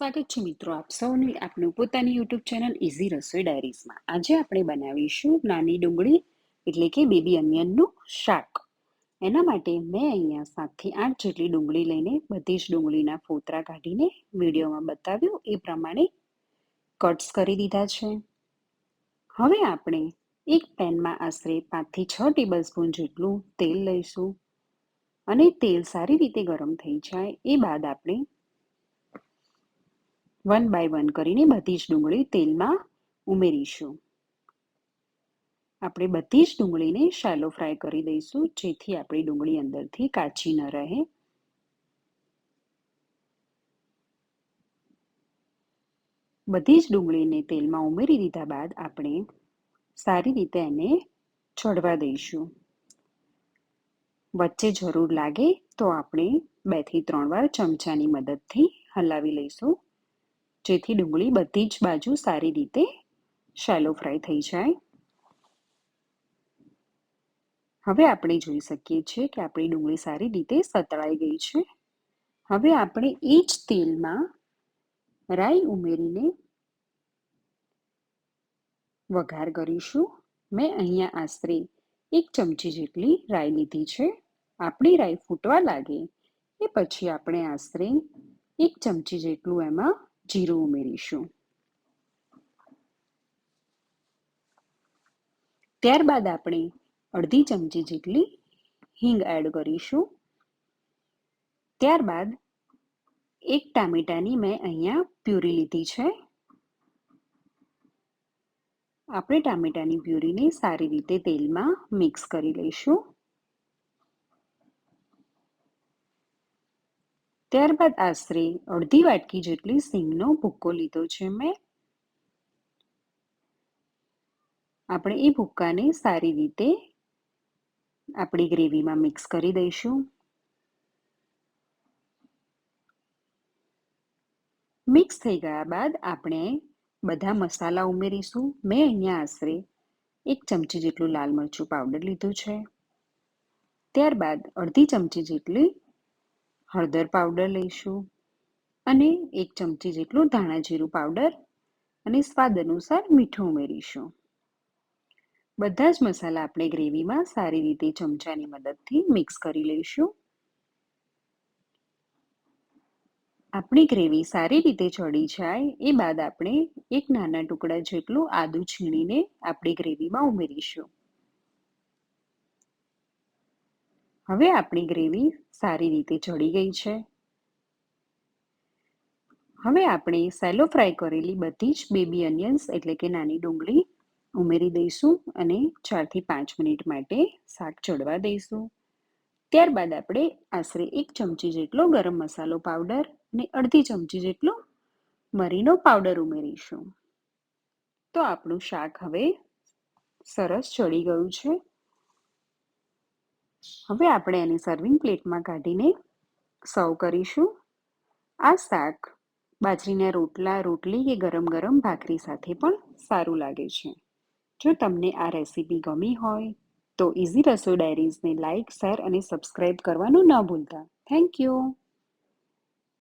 સ્વાગત છે મિત્રો આપ સૌની આપનું પોતાની યુટ્યુબ ચેનલ ઇઝી રસોઈ ડાયરીઝમાં. આજે આપણે બનાવીશું નાની ડુંગળી એટલે કે બેબી અનિયનનું શાક. એના માટે મેં અહીંયા 7 થી 8 જેટલી ડુંગળી લઈને બધી જ ડુંગળીના ફોતરા કાઢીને વિડીયોમાં બતાવ્યું એ પ્રમાણે કટ્સ કરી દીધા છે. હવે આપણે એક પેનમાં આશરે 5 થી 6 ટેબલ સ્પૂન જેટલું તેલ લઈશું અને તેલ સારી રીતે ગરમ થઈ જાય એ બાદ આપણે 1 બાય 1 કરીને બધી જ ડુંગળી તેલમાં ઉમેરીશું. આપણે બધી જ ડુંગળીને શાલો ફ્રાય કરી દઈશું જેથી આપણી ડુંગળી અંદરથી કાચી ન રહે. બધી જ ડુંગળીને તેલમાં ઉમેરી દીધા બાદ આપણે સારી રીતે એને ચડવા દઈશું. વચ્ચે જરૂર લાગે તો આપણે 2 થી 3 વાર ચમચાની મદદથી હલાવી લઈશું જેથી ડુંગળી બધી જ બાજુ સારી રીતે શાલો ફ્રાય થઈ જાય. હવે આપણે જોઈ શકીએ છીએ કે આપણી ડુંગળી સારી રીતે સતળાઈ ગઈ છે. હવે આપણે એ જ તેલમાં રાઈ ઉમેરીને વઘાર કરીશું. મેં અહીંયા આશરે 1 ચમચી જેટલી રાઈ લીધી છે. આપણી રાઈ ફૂટવા લાગે એ પછી આપણે આશરે 1 ચમચી જેટલું એમાં જીરું ઉમેરીશું. ત્યારબાદ આપણે અડધી ચમચી જેટલી હિંગ એડ કરીશું. ત્યારબાદ 1 ટામેટાની મેં અહીંયા પ્યુરી લીધી છે. આપણે ટામેટાની પ્યુરીને સારી રીતે તેલમાં મિક્સ કરી લઈશું. ત્યારબાદ આશરે અડધી વાટકી જેટલી સિંગનો ભૂક્કો લીધો છે મેં. આપણે એ ભૂક્કાને સારી રીતે આપણી ગ્રેવીમાં મિક્સ કરી દઈશું. મિક્સ થઈ ગયા બાદ આપણે બધા મસાલા ઉમેરીશું. મેં અહીંયા આશરે 1 ચમચી જેટલું લાલ મરચું પાવડર લીધું છે. ત્યારબાદ અડધી ચમચી જેટલી હળદર પાવડર લઈશું અને 1 ચમચી જેટલું ધાણા જીરું પાવડર અને સ્વાદ અનુસાર મીઠું ઉમેરીશું. બધા જ મસાલા આપણે ગ્રેવીમાં સારી રીતે ચમચાની મદદથી મિક્સ કરી લઈશું. આપણી ગ્રેવી સારી રીતે ચડી જાય એ બાદ આપણે 1 નાના ટુકડા જેટલું આદું છીણીને આપણી ગ્રેવીમાં ઉમેરીશું. હવે આપણી ગ્રેવી સારી રીતે ચડી ગઈ છે. હવે આપણે સેલો ફ્રાય કરેલી બધી જ બેબી અનિયન્સ એટલે કે નાની ડુંગળી ઉમેરી દઈશું અને 4 થી 5 મિનિટ માટે શાક ચડવા દઈશું. ત્યારબાદ આપણે આશરે 1 ચમચી જેટલો ગરમ મસાલો પાવડર અને અડધી ચમચી જેટલો મરીનો પાવડર ઉમેરીશું. તો આપણું શાક હવે સરસ ચડી ગયું છે. હવે આપણે એને સર્વિંગ પ્લેટમાં કાઢીને સર્વ કરીશું. આ શાક બાજરીના રોટલા, રોટલી કે ગરમ ગરમ ભાખરી સાથે પણ સારું લાગે છે. જો તમને આ રેસીપી ગમી હોય તો ઇઝી રસોઈ ડાયરીઝને લાઇક, શેર અને સબસ્ક્રાઇબ કરવાનું ન ભૂલતા. Thank you.